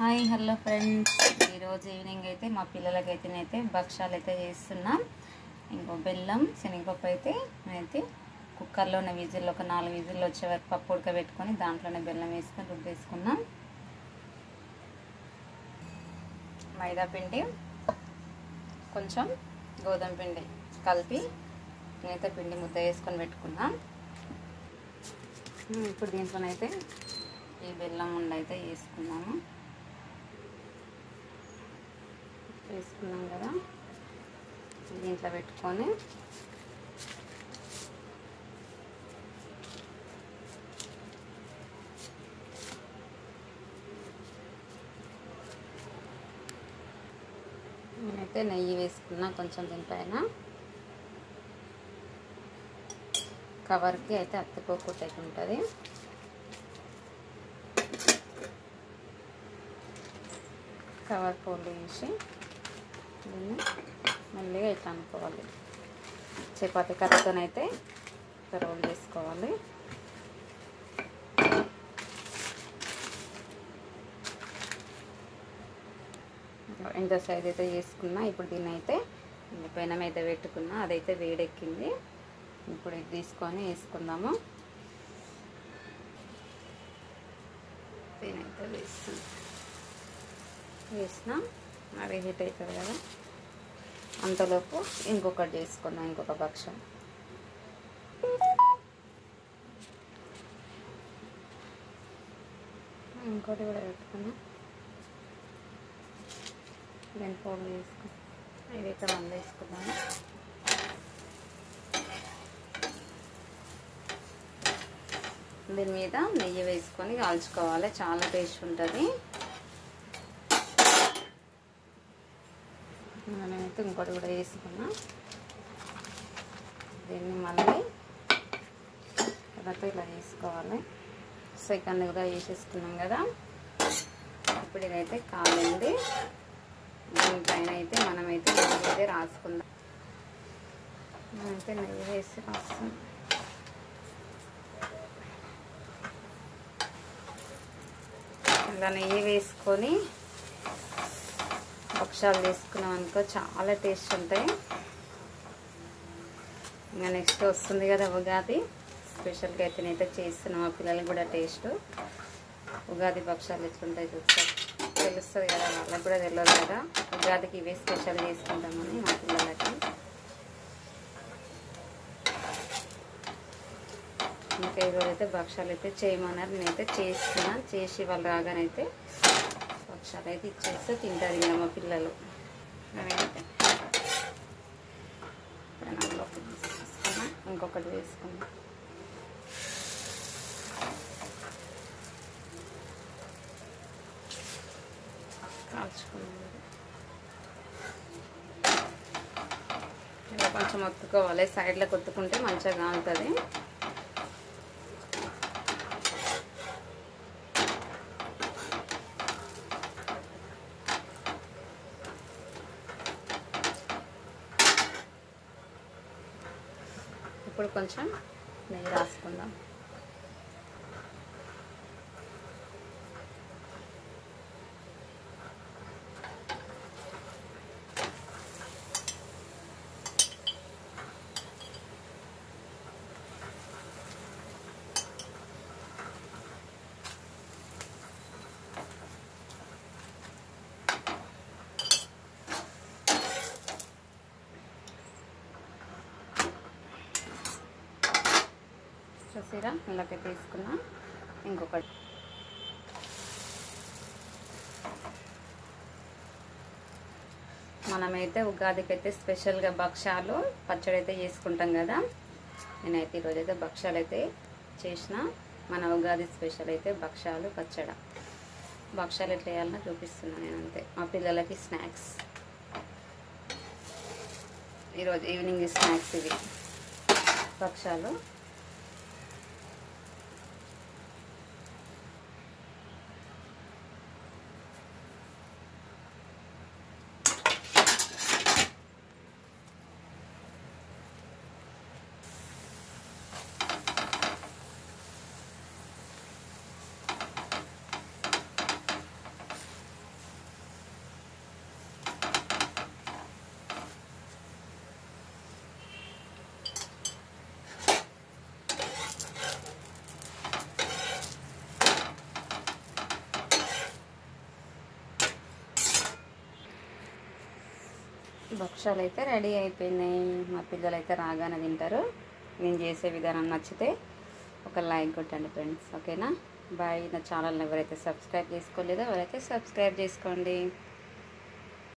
Hi hello friends, ఈరోజు evening అయితే మా పిల్లలకైతే భక్షాలు అయితే చేస్తున్నాం. ఇంకో బెల్లం శనగపప్పు అయితే నేనైతే కుక్కర్లోనే విజిల్ ఒక 4 విజిల్లు వచ్చే వరకు పప్పు ఉడకబెట్టుకొని దాంట్లోనే బెల్లం వేసుకొని రుబ్బేసుకున్నాం. మైదా పిండి కొంచెం గోధుమ పిండి కలిపి నేనైతే పిండి ముద్ద వేసుకొని పెట్టుకున్నాం. ఇప్పుడు దీంట్లోనైతే ఈ బెల్లం ఉండ అయితే వేసుకున్నాము. వేసుకున్నాం కదా, దీంట్లో పెట్టుకొని నేనైతే నెయ్యి వేసుకున్నా కొంచెం దీనిపైన, కవర్కి అయితే అతుక్కోకుండా ఉంటుంది. కవర్ ఫోల్డ్ చేసి దీన్ని మెల్లిగా ఇట్లా అనుకోవాలి. చపాతీ కర్రతోనైతే రోల్ చేసుకోవాలి. ఇంత సైజ్ అయితే చేసుకున్నా. ఇప్పుడు దీన్ని అయితే పెనం అయితే పెట్టుకున్నా, అదైతే వేడెక్కింది. ఇప్పుడు ఇది తీసుకొని వేసుకుందాము. దీనైతే వేసినా అది హీట్ అవుతుంది కదా, అంతలోపు ఇంకొకటి చేసుకుందాం. ఇంకొక భక్షం ఇంకోటి కూడా పెట్టుకున్నాం. దీన్ని ఫోల్డ్ చేసుకుని ఇది ఇక్కడ వేసుకున్నాను. దీని మీద నెయ్యి వేసుకొని కాల్చుకోవాలి, చాలా టేస్ట్ ఉంటుంది. నేనైతే ఇంకోటి కూడా వేసుకున్నా. దీన్ని మళ్ళీ తర్వాత ఇలా వేసుకోవాలి. సెకండ్ కూడా వేసేసుకున్నాం కదా. ఇప్పుడు ఇదైతే కాలింది. దీనిపైన అయితే మనమైతే నెయ్యి అయితే రాసుకుందాం. నేనైతే నెయ్యి వేసి రాస్తాం. ఇలా నెయ్యి వేసుకొని భక్షాలు చేసుకున్నాం అనుకో, చాలా టేస్ట్ ఉంటాయి. ఇంకా నెక్స్ట్ వస్తుంది కదా ఉగాది, స్పెషల్గా అయితే నేనైతే చేస్తున్నాం. మా పిల్లలకి కూడా టేస్ట్ ఉగాది భక్షాలు ఎట్లుంటాయి చూస్తారు, తెలుస్తుంది కదా, వాళ్ళకి కూడా తెలియదు కదా. ఉగాదికి ఇవే స్పెషల్ చేసుకుంటామని మా పిల్లలకి. ఇంకా ఈరోజు అయితే భక్షాలు అయితే చేయమన్నారు, నేనైతే చేస్తున్నా. చేసి వాళ్ళు రాగానైతే భక్షాలు అయితే ఇచ్చేస్తే తింటారు ఇంకా మా పిల్లలు. నేనైతే తీసుకున్నా, ఇంకొకటి వేసుకున్నా. కాల్చుకున్నాను. ఇలా కొంచెం ఒత్తుకోవాలి, సైడ్లో కొట్టుకుంటే మంచిగా కాలుతుంది. ఇప్పుడు కొంచెం నెయ్యి రాసుకుందాం. చూసిరా, ఇలాగే తీసుకున్నా. ఇంకొకటి మనమైతే ఉగాదికి అయితే స్పెషల్గా భక్షాలు పచ్చడి అయితే చేసుకుంటాం కదా. నేనైతే ఈరోజైతే భక్షాలు అయితే చేసిన. మన ఉగాది స్పెషల్ అయితే భక్షాలు పచ్చడి. భక్షాలు ఎట్లా వేయాలన్నా చూపిస్తున్నాను నేను అంతే. మా పిల్లలకి స్నాక్స్, ఈరోజు ఈవినింగ్ స్నాక్స్ ఇవి భక్షాలు. భక్షాలు అయితే రెడీ అయిపోయినాయి. మా పిల్లలు అయితే రాగానే తింటారు. నేను చేసే విధానం నచ్చితే ఒక లైక్ కొట్టండి ఫ్రెండ్స్, ఓకేనా? బాయ్. నా ఛానల్ని ఎవరైతే సబ్స్క్రైబ్ చేసుకోలేదో ఎవరైతే సబ్స్క్రైబ్ చేసుకోండి.